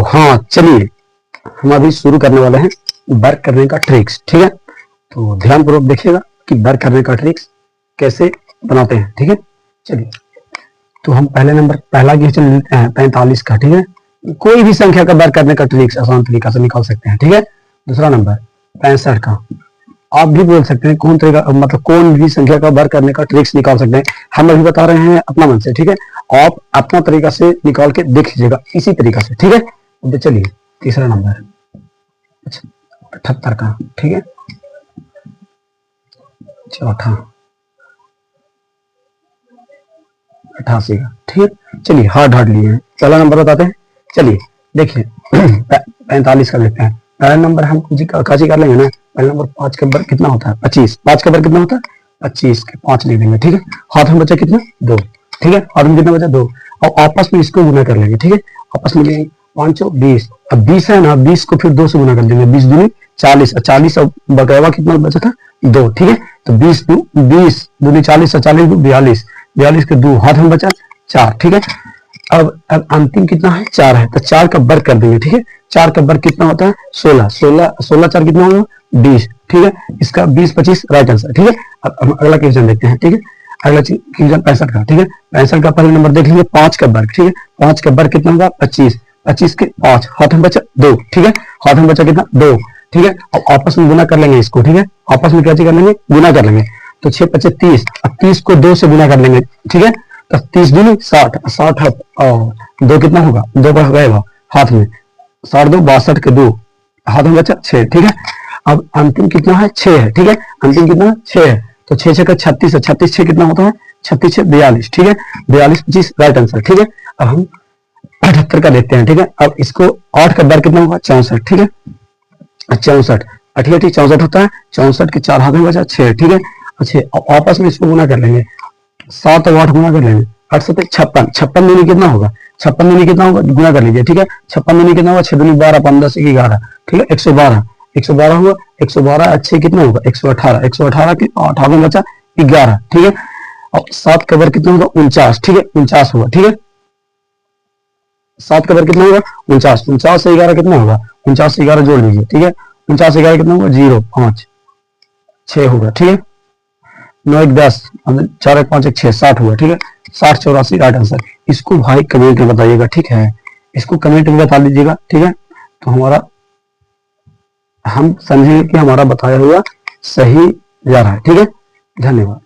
हाँ चलिए, हम अभी शुरू करने वाले हैं वर्क करने का ट्रिक्स। ठीक है, तो ध्यानपूर्वक देखिएगा कि वर्क करने का ट्रिक्स कैसे बनाते हैं। ठीक है, चलिए तो हम पहला क्वेश्चन लेते हैं 45 का। ठीक है, कोई भी संख्या का वर्क करने का ट्रिक्स आसान तरीका से निकाल सकते हैं। ठीक है, दूसरा नंबर 65 का, आप भी बोल सकते हैं कौन तरीका, मतलब कौन भी संख्या का वर्क करने का ट्रिक्स निकाल सकते हैं। हम अभी बता रहे हैं अपना मन से। ठीक है, आप अपना तरीका से निकाल के देख लीजिएगा इसी तरीका से। ठीक है, तो चलिए तीसरा नंबर 78 का। ठीक है, चौथा 88 का। ठीक है, चलिए हार्ड लिए हैं। पहला नंबर बताते हैं। चलिए देखिए 45 का लेते हैं। पहला नंबर हम काजी कर लेंगे ना। पहला नंबर 5 के ऊपर कितना होता है 25। 5 के ऊपर कितना होता है 25 के 5 लिख देंगे। ठीक है, हाथ में बचा कितना 2। ठीक है, हाथ में कितना बचा 2, और आपस में इसको गुना कर लेंगे। ठीक है, आपस में लेंगे 5 20। अब 20 है ना, 20 को फिर 2 से गुना कर देंगे। 20 दूनी 40, 40 और बकरवा कितना बचा था 2। ठीक है, तो 20 दूनी 40 और 40 42, 42 के 2 हाथ में बचा 4। ठीक है, अब अंतिम कितना है 4 है, तो 4 का वर्ग कर देंगे। ठीक है, 4 का वर्ग कितना होता है 16, 16 4 कितना होगा 20। ठीक है, इसका 20 25 राइट आंसर। ठीक है, अब हम अगला क्वेश्चन देखते हैं। ठीक है, अगला क्वेश्चन 65 का। ठीक है, 65 का पहले नंबर देख लीजिए 5 का वर्ग। ठीक है, 5 का वर्ग कितना होगा 25, 25 के 5 हाथ में बचा 2। ठीक है, हाथ में बचा कितना 2। ठीक है, अब आपस में गुना कर लेंगे इसको। ठीक है, आपस में क्या कर लेंगे गुना कर लेंगे। तो 6 25 30, अब 30 को 2 से गुना कर लेंगे। ठीक है, तो 30 दूनी 60, 60 और 2 कितना होगा 2 बढ़ गएगा हाथ में, 60 2 62 के 2 हाथ में बचा 6। ठीक है, अब अंतिम कितना है 6 है। ठीक है, अंतिम कितना 6 है, तो 6 6 का 36 है, 36 6 कितना होता है 36 6 42। ठीक है, 42 25 राइट आंसर। ठीक है, अब हम 78 का लेते हैं। ठीक है, अब इसको 8 का वर्ग कितना होगा 64। ठीक है, 64 88 64 होता है, 64 के 4 हाथ में बचा 6। ठीक है, अच्छा आपस में इसको गुना कर लेंगे, 7 और 8 गुना कर लेंगे, 8 7 56, 56 दूनी कितना होगा 56 दूनी कितना होगा गुना कर लीजिए। ठीक है, 56 दूनी कितना होगा 6 दूनी 12 15 से 11। ठीक है, 112, 112 हुआ, 112 अच्छे कितना होगा 118, 118 के 8 में बचा 11। ठीक है, और 7 का वर्ग कितना होगा 49। ठीक है, 49 होगा। ठीक है, 7 का वर्ग कितना होगा 49, 49 से 11 कितना होगा 49 से 11 जोड़ लीजिए। ठीक है, 49 से 11 कितना होगा 0 5 6 होगा। ठीक है, 9 1 10, 4 1 5 1 6 60 हुआ। ठीक है, 60 84 राइट आंसर। इसको भाई कमेंट में बताइएगा। ठीक है, इसको कमेंट में बता दीजिएगा। ठीक है, तो हम समझेंगे कि हमारा बताया हुआ सही जा रहा है। ठीक है, धन्यवाद।